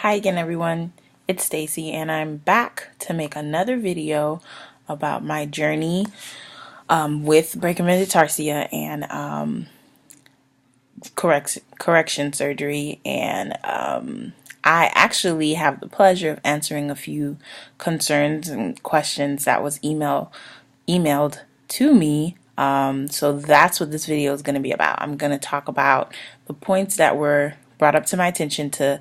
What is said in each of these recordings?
Hi again everyone, it's Stacy and I'm back to make another video about my journey with Brachymetatarsia and correction surgery, and I actually have the pleasure of answering a few concerns and questions that was emailed to me. So that's what this video is going to be about. I'm going to talk about the points that were brought up to my attention to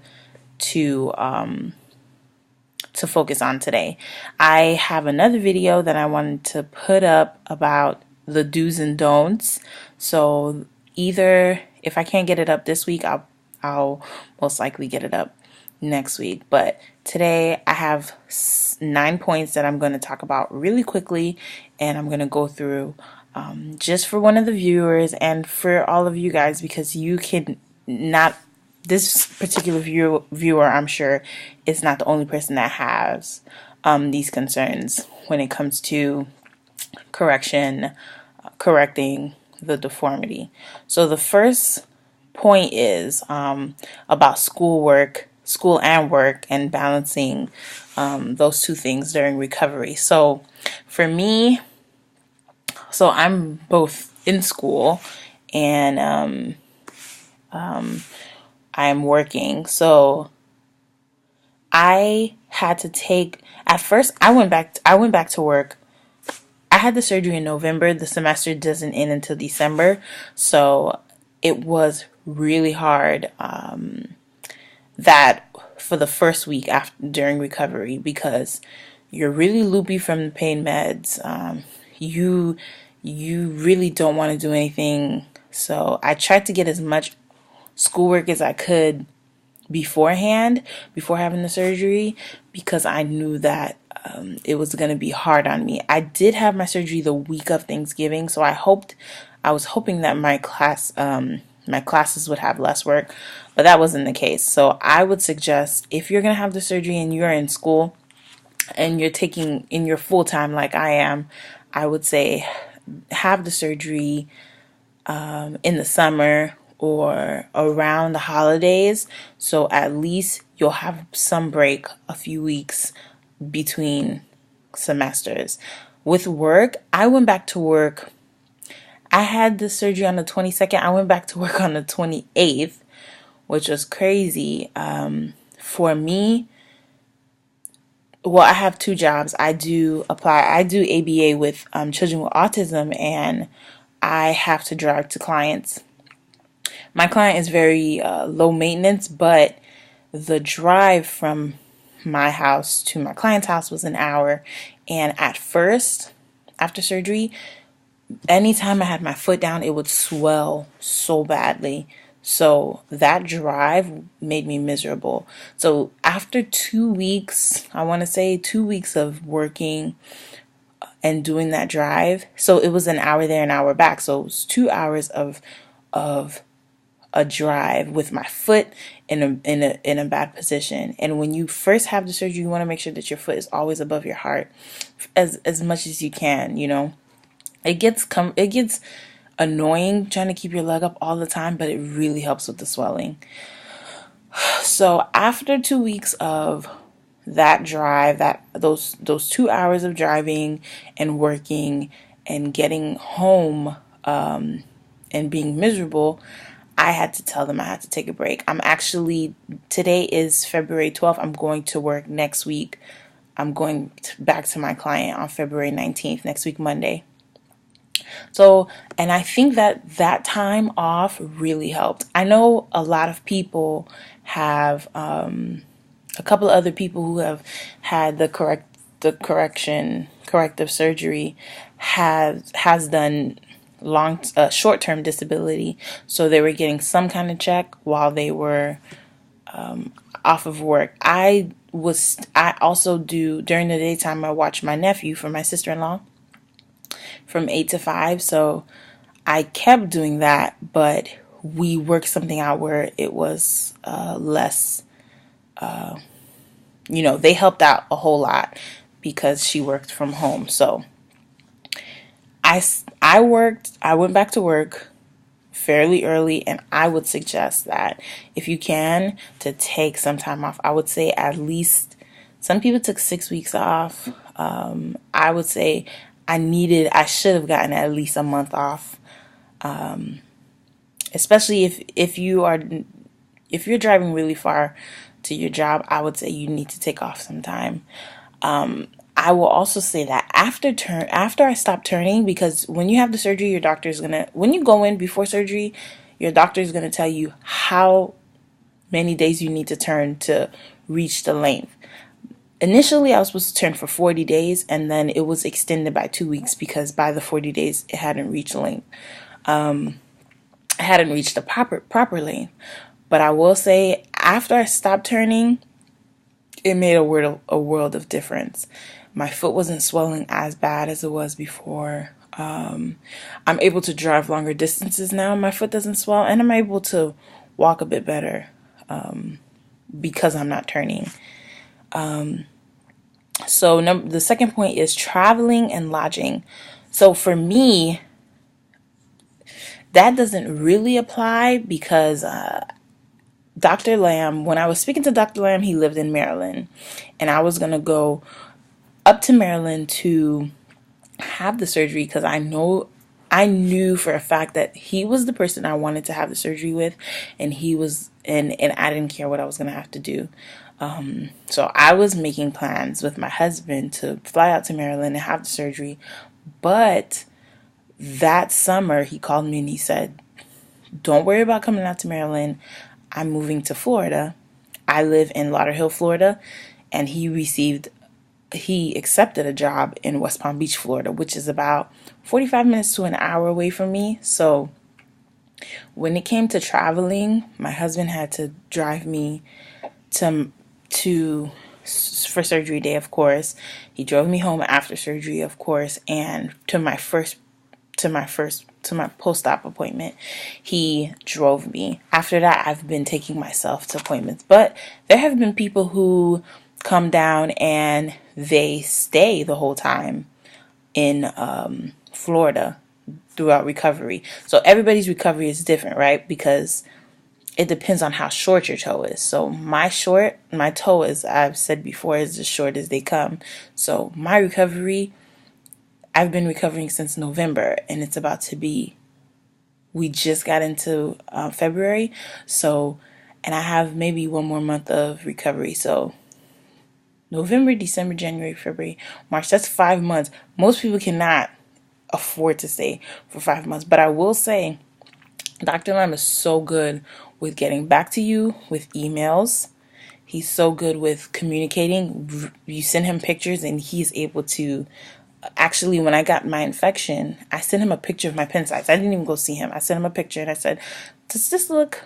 focus on today. I have another video that I wanted to put up about the do's and don'ts. So either if I can't get it up this week, I'll most likely get it up next week. But today I have 9 points that I'm going to talk about really quickly, and I'm going to go through just for one of the viewers and for all of you guys, because you can not. This particular viewer, I'm sure, is not the only person that has these concerns when it comes to correcting the deformity. So the first point is about school and work, and balancing those two things during recovery. So for me, I'm both in school and I'm working. So I had to take, at first I went back to work. I had the surgery in November. The semester doesn't end until December. So it was really hard that for the first week during recovery, because you're really loopy from the pain meds. You really don't want to do anything. So I tried to get as much schoolwork as I could beforehand, before having the surgery, because I knew that it was going to be hard on me. I did have my surgery the week of Thanksgiving, so I was hoping that my classes would have less work, but that wasn't the case. So I would suggest, if you're going to have the surgery and you're in school and you're taking in your full time like I am, I would say have the surgery in the summer or around the holidays, so at least you'll have some break, a few weeks between semesters. With work, I went back to work. I had the surgery on the 22nd. I went back to work on the 28th, which was crazy. For me, well, I have two jobs. I do ABA with children with autism, and I have to drive to clients. My client is very low maintenance, but the drive from my house to my client's house was an hour. And at first, after surgery, anytime I had my foot down, it would swell so badly. So that drive made me miserable. So after 2 weeks, I want to say 2 weeks of working and doing that drive, so it was an hour there, an hour back. So it was 2 hours of a drive with my foot in a bad position. And when you first have the surgery, you want to make sure that your foot is always above your heart as much as you can. It gets annoying trying to keep your leg up all the time, but it really helps with the swelling. So after 2 weeks of that drive, those 2 hours of driving and working and getting home and being miserable, I had to tell them I had to take a break. Today is February 12th. I'm going to work next week. I'm going back to my client on February 19th, next week, Monday. So, and I think that time off really helped. I know a lot of people have, a couple of other people who have had the corrective surgery has done short-term disability, so they were getting some kind of check while they were off of work. I also do, during the daytime, I watch my nephew for my sister-in-law from 8 to 5, so I kept doing that, but we worked something out where it was less, they helped out a whole lot because she worked from home. So I went back to work fairly early, and I would suggest that if you can, to take some time off. I would say at least, some people took 6 weeks off. I would say I should have gotten at least a month off. Especially if you're driving really far to your job, I would say you need to take off some time. I will also say that after I stop turning, because when you have the surgery, when you go in before surgery, your doctor is gonna tell you how many days you need to turn to reach the length. Initially, I was supposed to turn for 40 days, and then it was extended by 2 weeks because by the 40 days, it hadn't reached length. I hadn't reached the proper length. But I will say, after I stopped turning, it made a world of difference. My foot wasn't swelling as bad as it was before. I'm able to drive longer distances now. My foot doesn't swell, and I'm able to walk a bit better because I'm not turning. So the second point is traveling and lodging. So for me, that doesn't really apply because Dr. Lamb, when I was speaking to Dr. Lamb, he lived in Maryland, and I was going to go up to Maryland to have the surgery because I knew for a fact that he was the person I wanted to have the surgery with, and I didn't care what I was going to have to do. So I was making plans with my husband to fly out to Maryland and have the surgery. But that summer he called me and he said, "Don't worry about coming out to Maryland. I'm moving to Florida." I live in Lauderhill, Florida, and he accepted a job in West Palm Beach, Florida, which is about 45 minutes to an hour away from me. So when it came to traveling, my husband had to drive me for surgery day, of course. He drove me home after surgery, of course, and to my post-op appointment, he drove me. After that, I've been taking myself to appointments. But there have been people who come down and they stay the whole time in Florida throughout recovery. So everybody's recovery is different, right? Because it depends on how short your toe is. So my toe, as I've said before, is as short as they come. So my recovery, I've been recovering since November, and it's about to be, we just got into February. So, and I have maybe one more month of recovery. So November, December, January, February, March, that's 5 months. Most people cannot afford to stay for 5 months. But I will say, Dr. Lam is so good with getting back to you with emails. He's so good with communicating. You send him pictures and he's able to, actually, when I got my infection, I sent him a picture of my pen size. I didn't even go see him. I sent him a picture and I said, does this look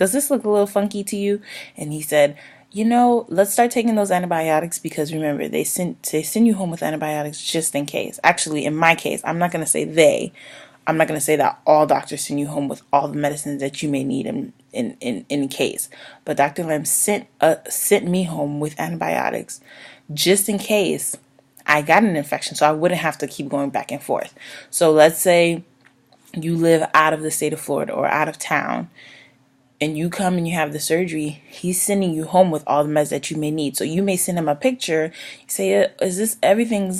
a little funky to you? And he said, let's start taking those antibiotics, because remember, they send you home with antibiotics just in case. Actually, in my case, I'm not going to say that all doctors send you home with all the medicines that you may need in case. But Dr. Lam sent me home with antibiotics just in case I got an infection, so I wouldn't have to keep going back and forth. So let's say you live out of the state of Florida or out of town, and you come and you have the surgery. He's sending you home with all the meds that you may need. So you may send him a picture, say, is everything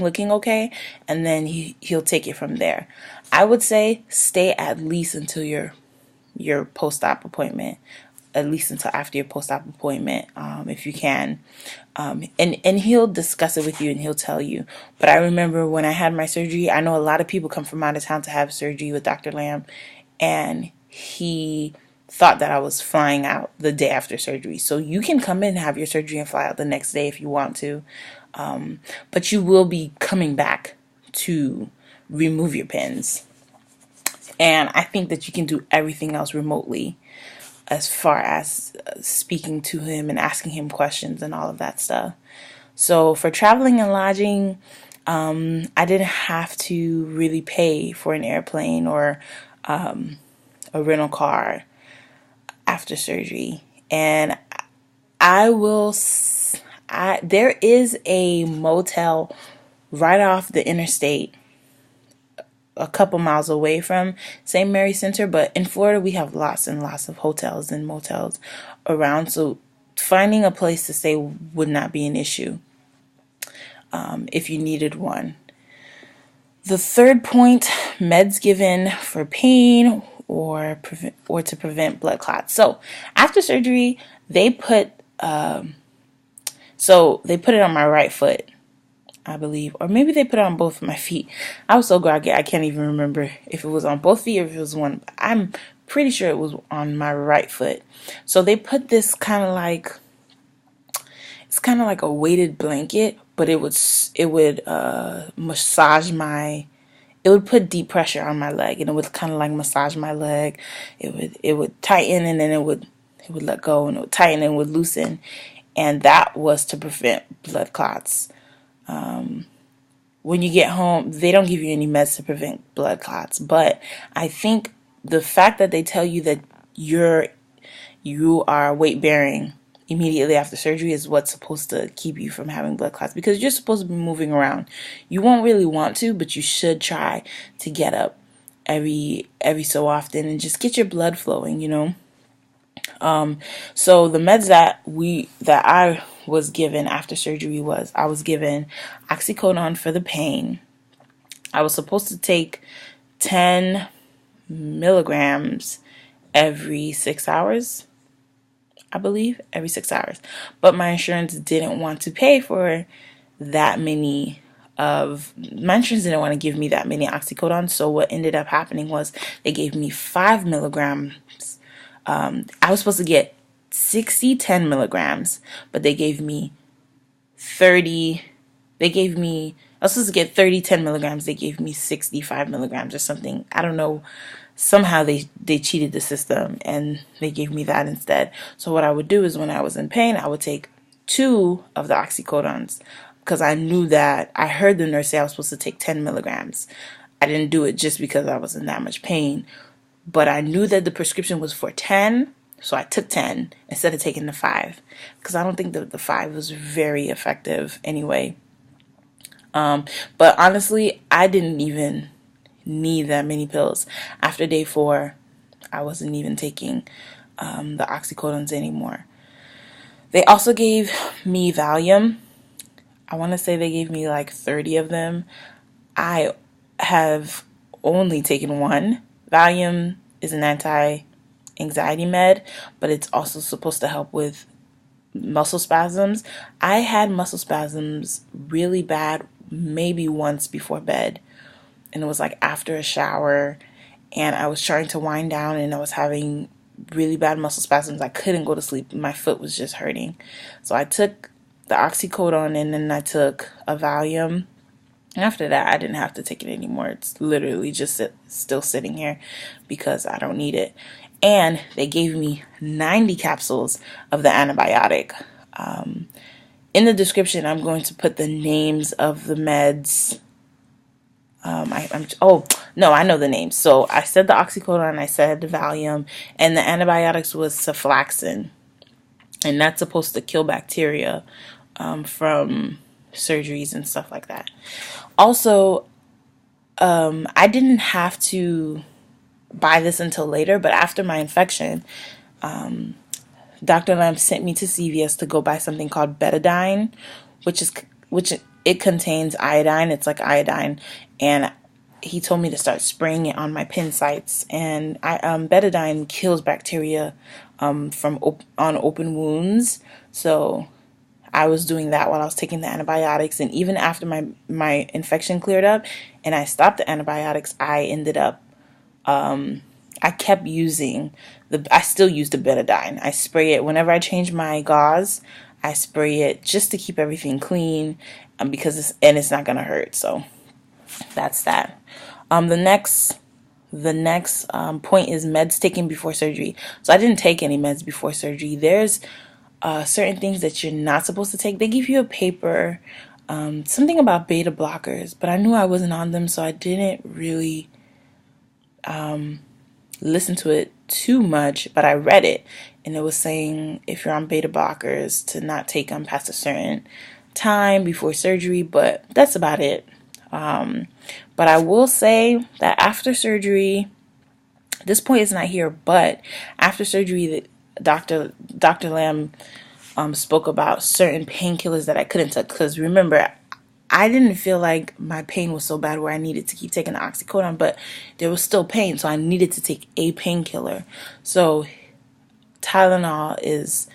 looking okay? And then he'll take it from there. I would say stay at least until your post-op appointment, at least until after your post-op appointment, if you can. And he'll discuss it with you and he'll tell you. But I remember when I had my surgery, I know a lot of people come from out of town to have surgery with Dr. Lam, and he thought that I was flying out the day after surgery. So you can come in and have your surgery and fly out the next day if you want to. But you will be coming back to remove your pins. And I think that you can do everything else remotely, as far as speaking to him and asking him questions and all of that stuff. So for traveling and lodging, I didn't have to really pay for an airplane or a rental car after surgery. And there is a motel right off the interstate a couple miles away from St. Mary Center, but in Florida we have lots and lots of hotels and motels around, so finding a place to stay would not be an issue if you needed one. The third point, meds given for pain or to prevent blood clots. So after surgery, they put it on my right foot, I believe, or maybe they put it on both of my feet. I was so groggy, I can't even remember if it was on both feet or if it was one. I'm pretty sure it was on my right foot. So they put this kind of like a weighted blanket, but it would massage my. It would put deep pressure on my leg, and it would kind of like massage my leg. It would tighten, and then it would let go, and it would tighten and it would loosen, and that was to prevent blood clots. When you get home, they don't give you any meds to prevent blood clots, but I think the fact that they tell you that you are weight bearing immediately after surgery is what's supposed to keep you from having blood clots, because you're supposed to be moving around. You won't really want to, but you should try to get up every so often and just get your blood flowing, So the meds that I was given after surgery was, I was given oxycodone for the pain. I was supposed to take 10 milligrams every 6 hours. I believe every 6 hours, but my insurance didn't want to pay for that many my insurance didn't want to give me that many oxycodone. So what ended up happening was they gave me 5 milligrams. I was supposed to get 10 milligrams, but they gave me 30. I was supposed to get 10 milligrams. They gave me 65 milligrams or something. I don't know. Somehow they cheated the system and they gave me that instead. So what I would do is when I was in pain, I would take 2 of the oxycodones, because I knew that I heard the nurse say I was supposed to take 10 milligrams. I didn't do it just because I was in that much pain, but I knew that the prescription was for 10. So I took 10 instead of taking the 5, because I don't think that the 5 was very effective anyway. But honestly, I didn't even need that many pills. After day 4, I wasn't even taking the oxycodones anymore. They also gave me Valium. I want to say they gave me like 30 of them. I have only taken one. Valium is an anti-anxiety med, but it's also supposed to help with muscle spasms. I had muscle spasms really bad maybe once before bed, and it was like after a shower, and I was trying to wind down and I was having really bad muscle spasms. I couldn't go to sleep. My foot was just hurting. So I took the oxycodone and then I took a Valium. After that, I didn't have to take it anymore. It's literally just still sitting here because I don't need it. And they gave me 90 capsules of the antibiotic. In the description, I'm going to put the names of the meds. I know the names. So I said the oxycodone, I said the Valium, and the antibiotics was sulflaxin, and that's supposed to kill bacteria from surgeries and stuff like that. Also, I didn't have to buy this until later, but after my infection, Dr. Lamb sent me to CVS to go buy something called betadine, which it contains iodine. It's like iodine, and he told me to start spraying it on my pin sites. And betadine kills bacteria on open wounds. So I was doing that while I was taking the antibiotics, and even after my infection cleared up and I stopped the antibiotics, I ended up I kept using I still use the betadine. I spray it whenever I change my gauze. I spray it just to keep everything clean, because it's not gonna hurt. So that's that. The next point is meds taken before surgery. So I didn't take any meds before surgery. There's certain things that you're not supposed to take. They give you a paper, something about beta blockers, but I knew I wasn't on them, so I didn't really listen to it too much, but I read it, and it was saying if you're on beta blockers to not take them past a certain time before surgery, but that's about it. But I will say that after surgery, this point is not here, but after surgery, Dr. Lamb spoke about certain painkillers that I couldn't take. Because remember, I didn't feel like my pain was so bad where I needed to keep taking the oxycodone, but there was still pain, so I needed to take a painkiller. So Tylenol is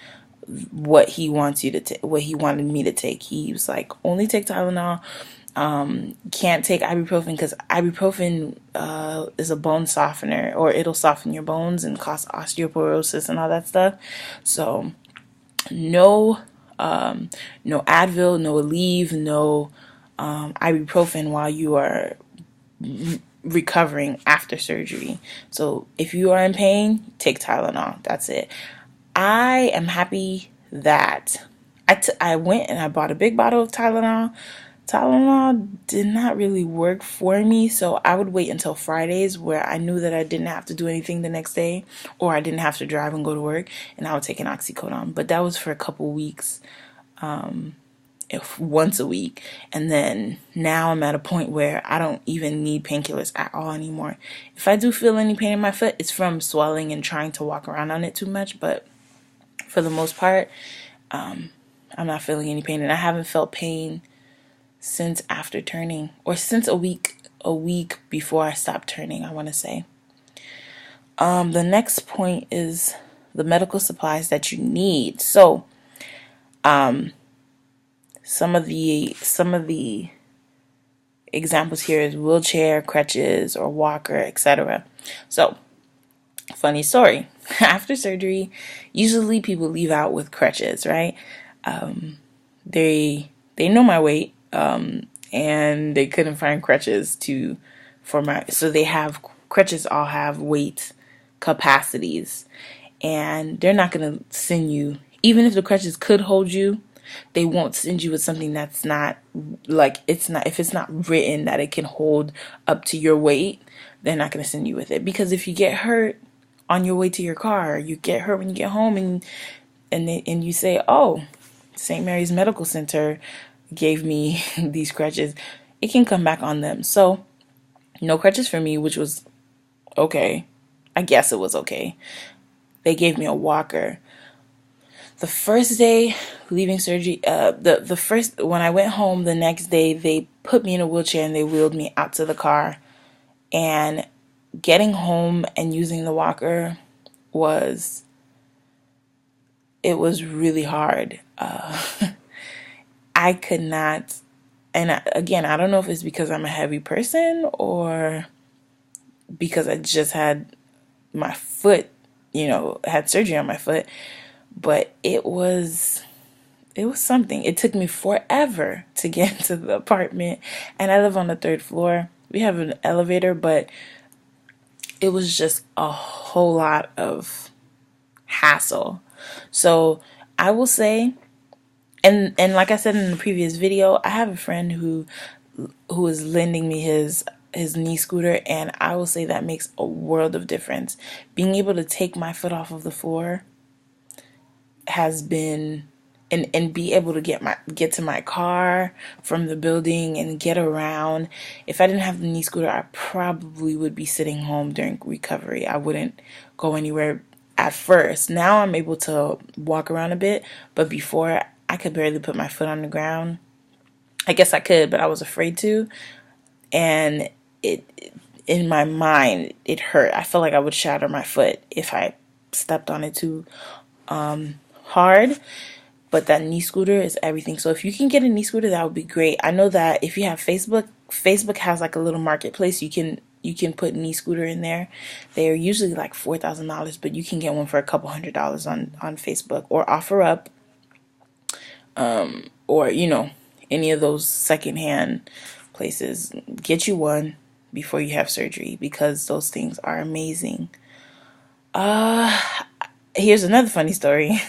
what he wants you to take, what he wanted me to take. He was like, only take Tylenol. Can't take ibuprofen because ibuprofen is a bone softener, or it'll soften your bones and cause osteoporosis and all that stuff. So no no Advil, no Aleve, no ibuprofen while you are recovering after surgery. So if you are in pain, take Tylenol. That's it. I am happy that I went and I bought a big bottle of Tylenol. Tylenol did not really work for me, so I would wait until Fridays where I knew that I didn't have to do anything the next day, or I didn't have to drive and go to work, and I would take an oxycodone. But that was for a couple weeks, if once a week. And then now I'm at a point where I don't even need painkillers at all anymore. If I do feel any pain in my foot, it's from swelling and trying to walk around on it too much, but for the most part, I'm not feeling any pain, and I haven't felt pain since after turning, or since a week before I stopped turning, I want to say. The next point is the medical supplies that you need. So some of the examples here is wheelchair, crutches, or walker, etc. So funny story. After surgery, usually people leave out with crutches, right? They know my weight, and they couldn't find crutches so they have crutches all have weight capacities, and they're not going to send you, even if the crutches could hold you, they won't send you with something that's not, like, if it's not written that it can hold up to your weight, they're not going to send you with it. Because if you get hurt on your way to your car, you get hurt when you get home, and you say, oh, St. Mary's Medical Center gave me these crutches, it can come back on them. So no crutches for me, which was okay. I guess it was okay. They gave me a walker. The first day leaving surgery, when I went home the next day, they put me in a wheelchair and they wheeled me out to the car. And getting home and using the walker was really hard. I could not, and again, I don't know if it's because I'm a heavy person or because I just had my foot, had surgery on my foot, but it was something. It took me forever to get to the apartment, and I live on the 3rd floor. We have an elevator, but it was just a whole lot of hassle. So I will say, and like I said in the previous video, I have a friend who is lending me his knee scooter, and I will say that makes a world of difference. Being able to take my foot off of the floor has been, and be able to get to my car from the building and get around. If I didn't have the knee scooter, I probably would be sitting home during recovery. I wouldn't go anywhere at first. Now I'm able to walk around a bit, but before I could barely put my foot on the ground. I guess I could, but I was afraid to. And in my mind, it hurt. I felt like I would shatter my foot if I stepped on it too hard. But that knee scooter is everything. So if you can get a knee scooter, that would be great. I know that if you have Facebook has like a little marketplace. You can put knee scooter in there. They are usually like $4,000, but you can get one for a couple $100s on Facebook or OfferUp. Or any of those secondhand places. Get you one before you have surgery, because those things are amazing. Here's another funny story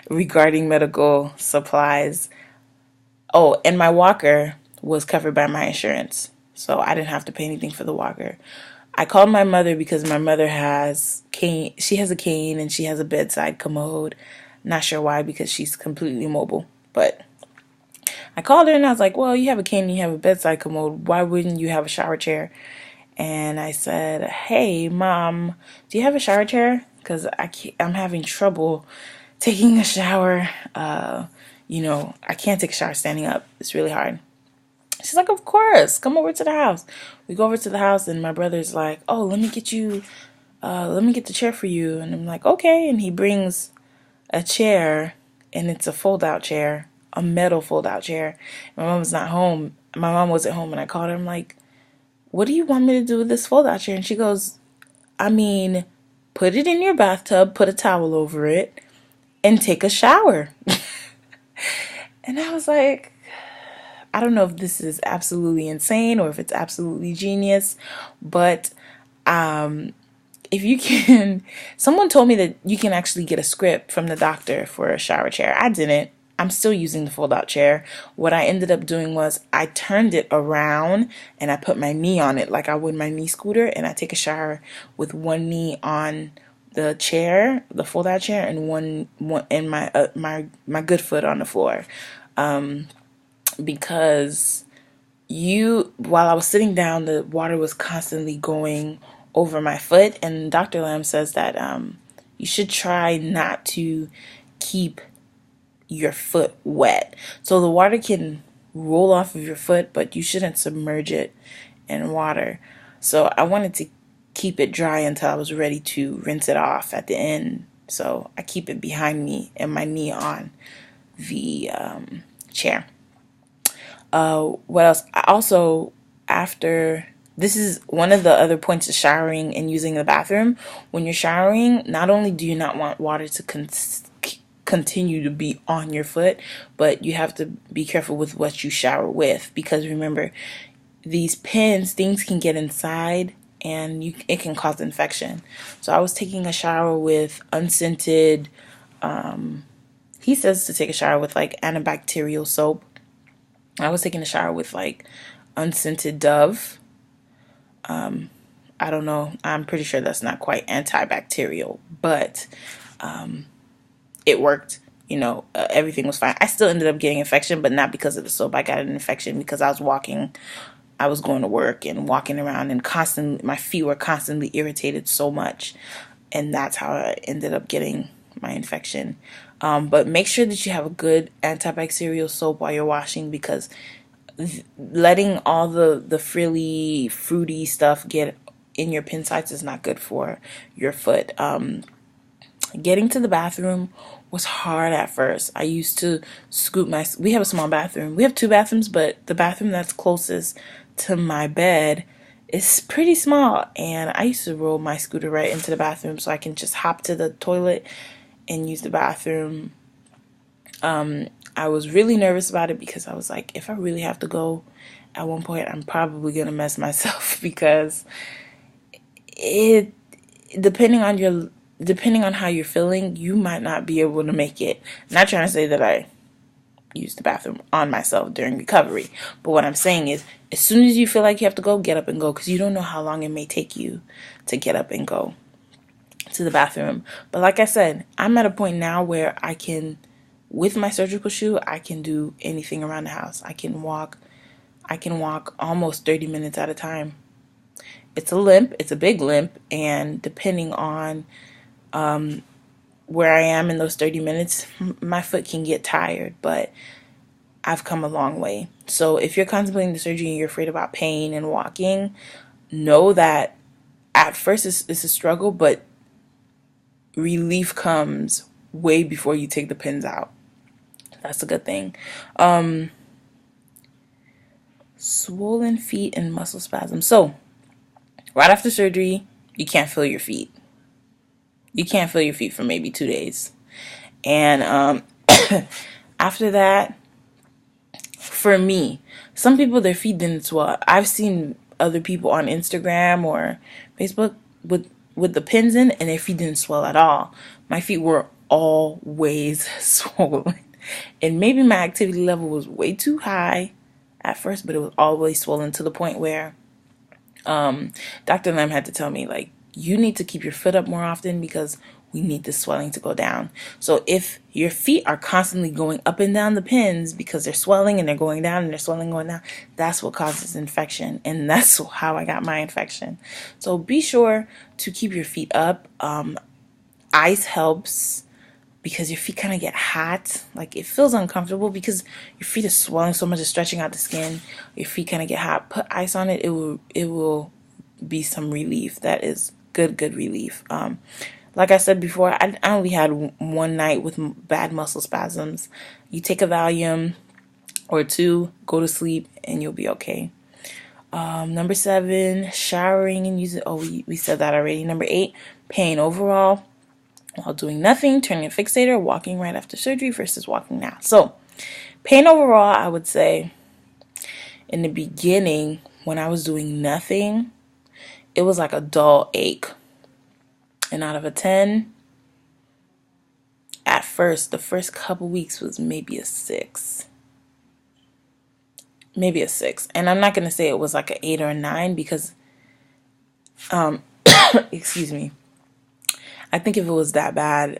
regarding medical supplies. Oh, and my walker was covered by my insurance, so I didn't have to pay anything for the walker. I called my mother because my mother has cane. She has a cane and she has a bedside commode. Not sure why, because she's completely mobile. But I called her and I was like, well, you have a cane and you have a bedside commode. Why wouldn't you have a shower chair? And I said, hey, Mom, do you have a shower chair? Because I'm having trouble taking a shower. I can't take a shower standing up. It's really hard. She's like, of course, come over to the house. We go over to the house and my brother's like, oh, let me get the chair for you. And I'm like, okay. And he brings a chair, and it's a fold-out chair, a metal fold-out chair. My mom was not home. My mom wasn't home, and I called her. I'm like, what do you want me to do with this fold-out chair? And she goes, I mean, put it in your bathtub, put a towel over it, and take a shower. And I was like, I don't know if this is absolutely insane or if it's absolutely genius, but if you can, someone told me that you can actually get a script from the doctor for a shower chair. I didn't. I'm still using the fold-out chair. What I ended up doing was I turned it around and I put my knee on it like I would my knee scooter, and I take a shower with one knee on the chair, the fold-out chair, and one and my good foot on the floor. Because while I was sitting down, the water was constantly going over my foot, and Dr. Lamb says that you should try not to keep your foot wet. So the water can roll off of your foot, but you shouldn't submerge it in water. So I wanted to keep it dry until I was ready to rinse it off at the end. So I keep it behind me and my knee on the chair. What else? I also, this is one of the other points of showering and using the bathroom. When you're showering, not only do you not want water to continue to be on your foot, but you have to be careful with what you shower with, because remember, these pins, things can get inside and it can cause infection. So I was taking a shower with unscented, he says to take a shower with like antibacterial soap. I was taking a shower with like unscented Dove. I don't know. I'm pretty sure that's not quite antibacterial, but it worked. Everything was fine. I still ended up getting infection, but not because of the soap. I got an infection because I was going to work and walking around, and my feet were constantly irritated so much, and that's how I ended up getting my infection. But make sure that you have a good antibacterial soap while you're washing, because letting all the frilly, fruity stuff get in your pin sites is not good for your foot. Getting to the bathroom was hard at first. I used to we have a small bathroom. We have 2 bathrooms, but the bathroom that's closest to my bed is pretty small. And I used to roll my scooter right into the bathroom so I can just hop to the toilet and use the bathroom. I was really nervous about it because I was like, if I really have to go at one point, I'm probably going to mess myself, because depending on how you're feeling, you might not be able to make it. I'm not trying to say that I used the bathroom on myself during recovery, but what I'm saying is, as soon as you feel like you have to go, get up and go, because you don't know how long it may take you to get up and go to the bathroom. But like I said, I'm at a point now where I can, with my surgical shoe, I can do anything around the house. I can walk almost 30 minutes at a time. It's a limp, it's a big limp, and depending on where I am in those 30 minutes, my foot can get tired, but I've come a long way. So if you're contemplating the surgery and you're afraid about pain and walking, know that at first it's a struggle, but relief comes way before you take the pins out. That's a good thing. Swollen feet and muscle spasms. So right after surgery, you can't feel your feet. You can't feel your feet for maybe 2 days. And after that, for me, some people, their feet didn't swell. I've seen other people on Instagram or Facebook with the pins in, and their feet didn't swell at all. My feet were always swollen. And maybe my activity level was way too high at first, but it was always swollen to the point where Dr. Lamb had to tell me, like, you need to keep your foot up more often, because we need the swelling to go down. So if your feet are constantly going up and down the pins because they're swelling and they're going down and they're swelling going down, that's what causes infection. And that's how I got my infection. So be sure to keep your feet up. Ice helps because your feet kind of get hot. Like, it feels uncomfortable because your feet are swelling so much, it's stretching out the skin. Your feet kind of get hot. Put ice on it. It will be some relief. That is good relief. Like I said before, I only had one night with bad muscle spasms. You take a Valium or two, go to sleep, and you'll be okay. Number 7, showering and using. Oh, we said that already. Number 8, pain overall while doing nothing, turning a fixator, walking right after surgery versus walking now. So, pain overall, I would say in the beginning when I was doing nothing, it was like a dull ache. And out of a 10, at first, the first couple weeks was maybe a 6. Maybe a 6. And I'm not going to say it was like an 8 or a 9 because, excuse me, I think if it was that bad,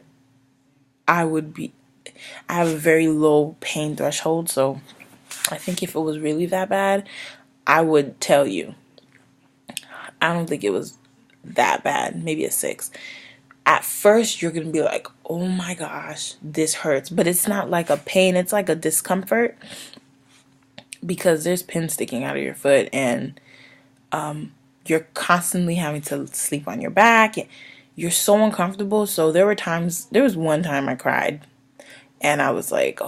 I have a very low pain threshold. So I think if it was really that bad, I would tell you. I don't think it was that bad. Maybe a 6. At first, you're going to be like, oh my gosh, this hurts. But it's not like a pain. It's like a discomfort because there's pins sticking out of your foot and you're constantly having to sleep on your back. You're so uncomfortable. So there was one time I cried and I was like,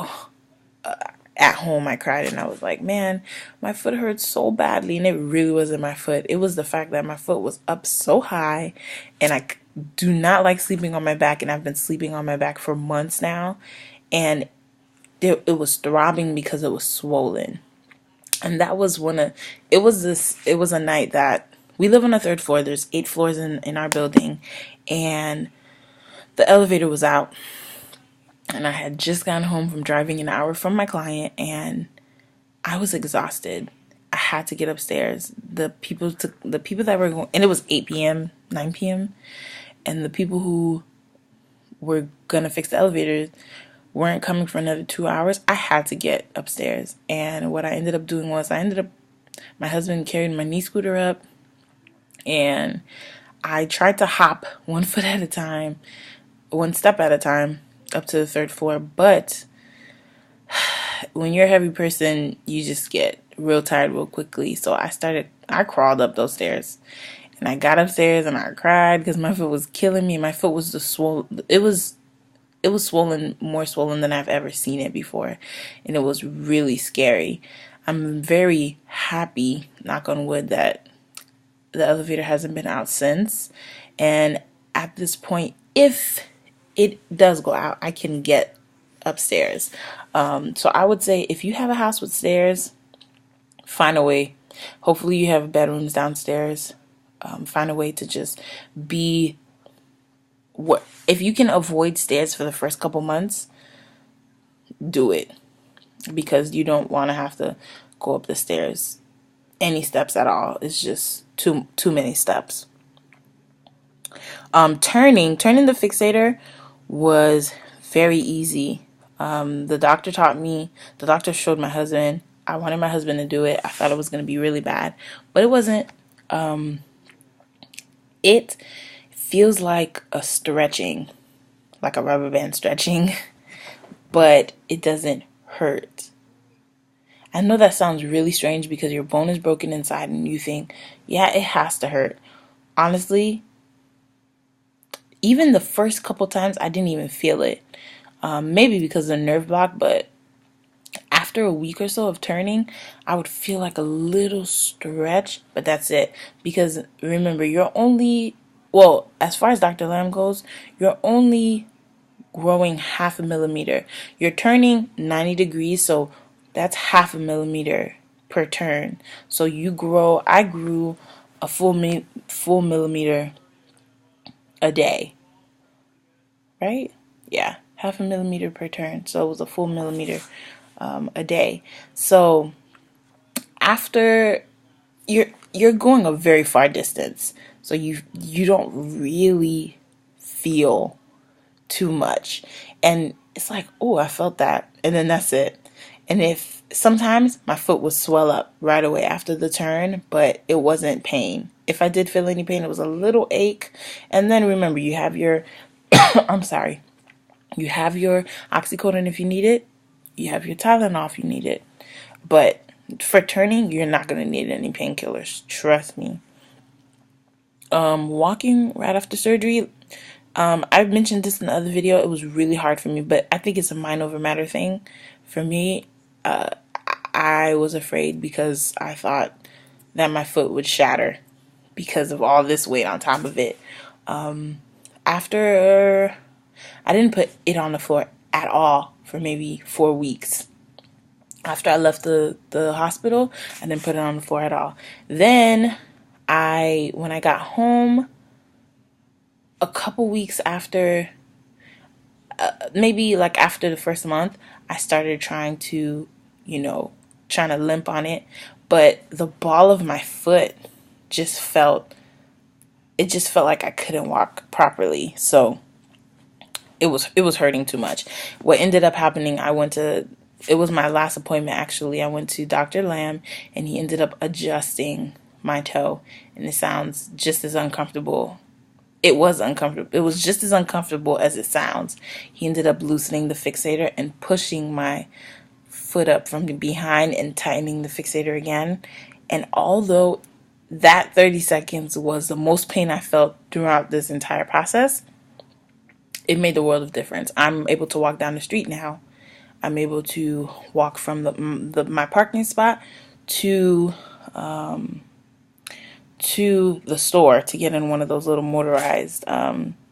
at home I cried and I was like, man, my foot hurts so badly. And it really wasn't my foot. It was the fact that my foot was up so high and I do not like sleeping on my back. And I've been sleeping on my back for months now. And it was throbbing because it was swollen. And that was it was a night that we live on the 3rd floor. There's 8 floors in our building and the elevator was out. And I had just gotten home from driving an hour from my client and I was exhausted. I had to get upstairs. The people that were going, and it was 8 p.m., 9 p.m. And the people who were going to fix the elevators weren't coming for another 2 hours. I had to get upstairs. And what I ended up doing was my husband carried my knee scooter up and I tried to hop one foot at a time, one step at a time up to the 3rd floor. But when you're a heavy person, you just get real tired real quickly. So I crawled up those stairs and I got upstairs and I cried because my foot was killing me. My foot was just swollen. It was swollen, more swollen than I've ever seen it before. And it was really scary. I'm very happy, knock on wood, that the elevator hasn't been out since. And at this point, if it does go out, I can get upstairs. So I would say if you have a house with stairs, find a way. Hopefully you have bedrooms downstairs. Find a way to just be if you can avoid stairs for the first couple months, do it, because you don't want to have to go up the stairs any steps at all. It's just too many steps. Turning the fixator was very easy. The doctor showed my husband. I wanted my husband to do it. I thought it was going to be really bad, but it wasn't. It feels like a stretching, like a rubber band stretching, but it doesn't hurt. I know that sounds really strange because your bone is broken inside and you think, yeah, it has to hurt. Honestly, even the first couple times I didn't even feel it. Maybe because of the nerve block, but after a week or so of turning, I would feel like a little stretch, but that's it. Because remember, as far as Dr. Lamb goes, you're only growing 0.5 millimeter. You're turning 90 degrees, so that's 0.5 millimeter per turn. So I grew a full millimeter a day, right? Yeah, 0.5 millimeter per turn. So it was a full millimeter a day. So after you're going a very far distance, so you don't really feel too much. And it's like, oh, I felt that. And then that's it. And if sometimes my foot would swell up right away after the turn, but it wasn't pain. If I did feel any pain, it was a little ache. And then remember, you have your, I'm sorry, you have your oxycodone if you need it. You have your Tylenol if you need it. But for turning, you're not going to need any painkillers. Trust me. Walking right after surgery, I've mentioned this in the other video. It was really hard for me, but I think it's a mind over matter thing. For me, I was afraid because I thought that my foot would shatter because of all this weight on top of it. After I didn't put it on the floor at all for maybe 4 weeks. After I left the hospital, I didn't put it on the floor at all. Then when I got home, a couple weeks after, maybe like after the first month, I started trying to limp on it. But the ball of my foot just felt like I couldn't walk properly. So it was hurting too much. What ended up happening, it was my last appointment actually. I went to Dr. Lamb and he ended up adjusting my toe, and it sounds just as uncomfortable. It was uncomfortable. It was just as uncomfortable as it sounds. He ended up loosening the fixator and pushing my foot up from behind and tightening the fixator again. And although that 30 seconds was the most pain I felt throughout this entire process, it made the world of difference. I'm able to walk down the street now. I'm able to walk from my parking spot to the store to get in one of those little motorized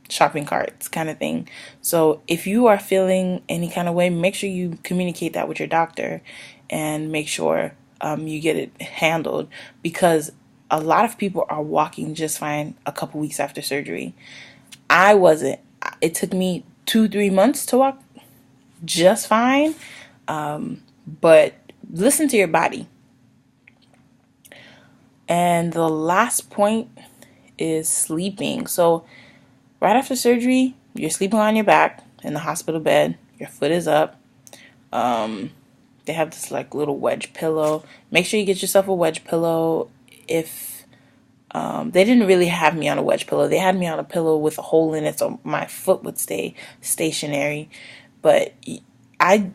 shopping carts kind of thing. So if you are feeling any kind of way, make sure you communicate that with your doctor and make sure you get it handled, because a lot of people are walking just fine a couple weeks after surgery. I wasn't. It took me 2-3 months to walk just fine. But listen to your body. And the last point is sleeping. So right after surgery, you're sleeping on your back in the hospital bed. Your foot is up. They have this like little wedge pillow. Make sure you get yourself a wedge pillow. If they didn't really have me on a wedge pillow, they had me on a pillow with a hole in it so my foot would stay stationary. But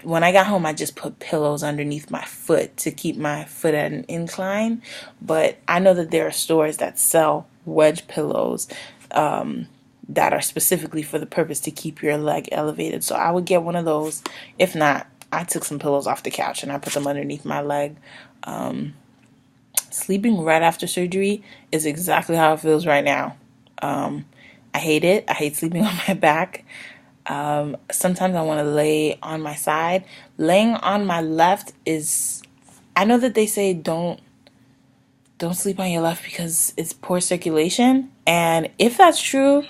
when I got home, I just put pillows underneath my foot to keep my foot at an incline. But I know that there are stores that sell wedge pillows that are specifically for the purpose to keep your leg elevated. So I would get one of those. If not, I took some pillows off the couch and I put them underneath my leg. Sleeping right after surgery is exactly how it feels right now. I hate it. I hate sleeping on my back. Sometimes I want to lay on my side. Laying on my left is, I know that they say don't sleep on your left because it's poor circulation. And if that's true,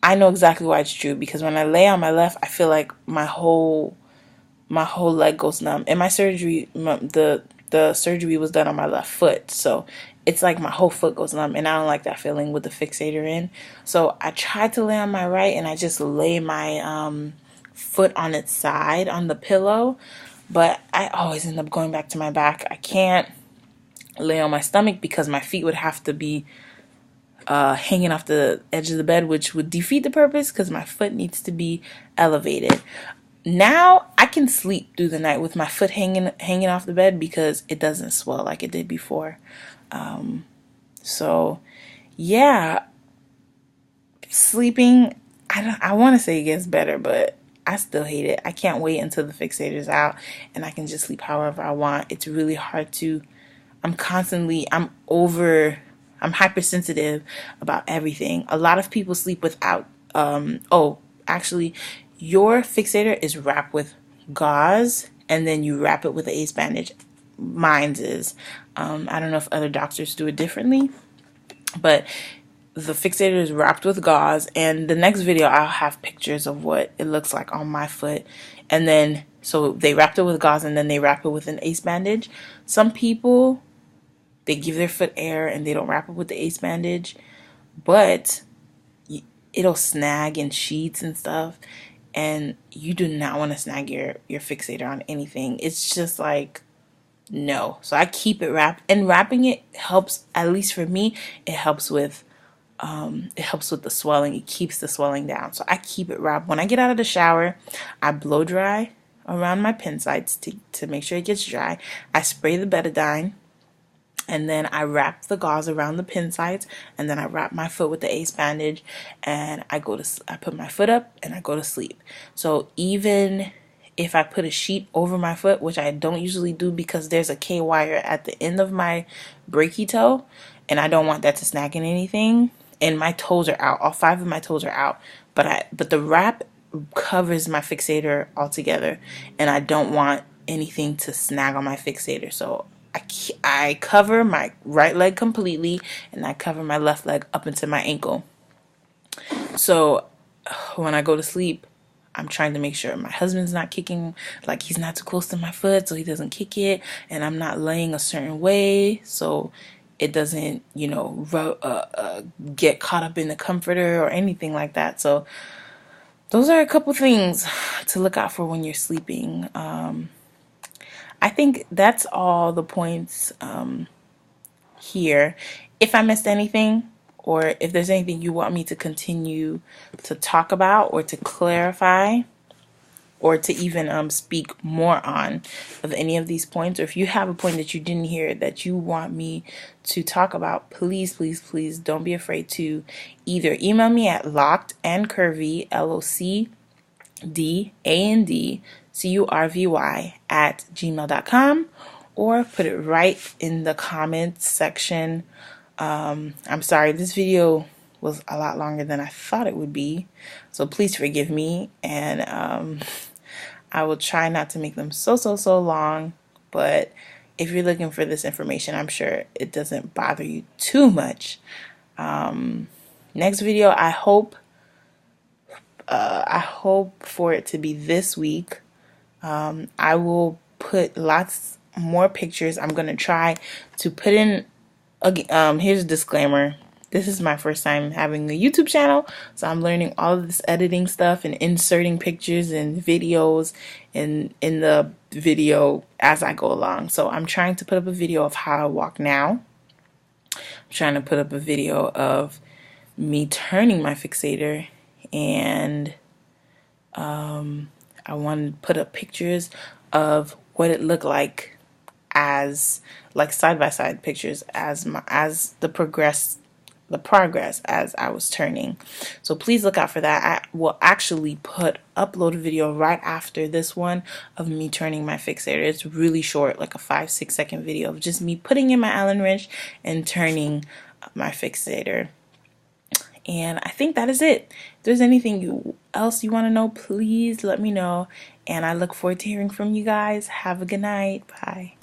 I know exactly why it's true, because when I lay on my left, I feel like my whole leg goes numb. And my surgery, the surgery was done on my left foot, so it's like my whole foot goes numb, and I don't like that feeling with the fixator in. So I tried to lay on my right, and I just lay my foot on its side on the pillow, but I always end up going back to my back. I can't lay on my stomach because my feet would have to be hanging off the edge of the bed, which would defeat the purpose because my foot needs to be elevated. Now I can sleep through the night with my foot hanging off the bed because it doesn't swell like it did before. So yeah, sleeping, I want to say it gets better, but I still hate it. I can't wait until the fixator's out and I can just sleep however I want. It's really hard to, I'm hypersensitive about everything. A lot of people sleep without, actually, your fixator is wrapped with gauze and then you wrap it with an ace bandage. Mine's is. I don't know if other doctors do it differently, but the fixator is wrapped with gauze, and the next video I'll have pictures of what it looks like on my foot. And then, so they wrapped it with gauze and then they wrap it with an ace bandage. Some people, they give their foot air and they don't wrap it with the ace bandage, but it'll snag in sheets and stuff, and you do not want to snag your fixator on anything. It's just like, no. So I keep it wrapped, and wrapping it helps, at least for me, it helps with the swelling. It keeps the swelling down. So I keep it wrapped. When I get out of the shower, I blow dry around my pin sites to make sure it gets dry. I spray the betadine, and then I wrap the gauze around the pin sites, and then I wrap my foot with the ace bandage, and I put my foot up and I go to sleep. So even if I put a sheet over my foot, which I don't usually do because there's a K wire at the end of my brachy toe, and I don't want that to snag in anything, and my toes are out, all 5 of my toes are out, but the wrap covers my fixator altogether, and I don't want anything to snag on my fixator. So I cover my right leg completely, and I cover my left leg up into my ankle. So when I go to sleep, I'm trying to make sure my husband's not kicking, like he's not too close to my foot so he doesn't kick it, and I'm not laying a certain way so it doesn't, get caught up in the comforter or anything like that. So those are a couple things to look out for when you're sleeping. I think that's all the points here. If I missed anything, or if there's anything you want me to continue to talk about or to clarify, or to even speak more on of any of these points, or if you have a point that you didn't hear that you want me to talk about, please, please, please don't be afraid to either email me at lockedandcurvy, LOCDANDCURVY @gmail.com, or put it right in the comments section. I'm sorry, this video was a lot longer than I thought it would be, so please forgive me, and I will try not to make them so long, but if you're looking for this information, I'm sure it doesn't bother you too much. Next video, I hope for it to be this week. I will put lots more pictures. I'm gonna try to put in here's a disclaimer. This is my first time having a YouTube channel, so I'm learning all of this editing stuff and inserting pictures and videos in the video as I go along. So I'm trying to put up a video of how I walk now. I'm trying to put up a video of me turning my fixator, and I want to put up pictures of what it looked like as side-by-side pictures as the progress as I was turning. So please look out for that. I will actually upload a video right after this one of me turning my fixator. It's really short, like a 5-6 second video of just me putting in my Allen wrench and turning my fixator. And I think that is it. If there's anything else you want to know, please let me know, and I look forward to hearing from you guys. Have a good night. Bye.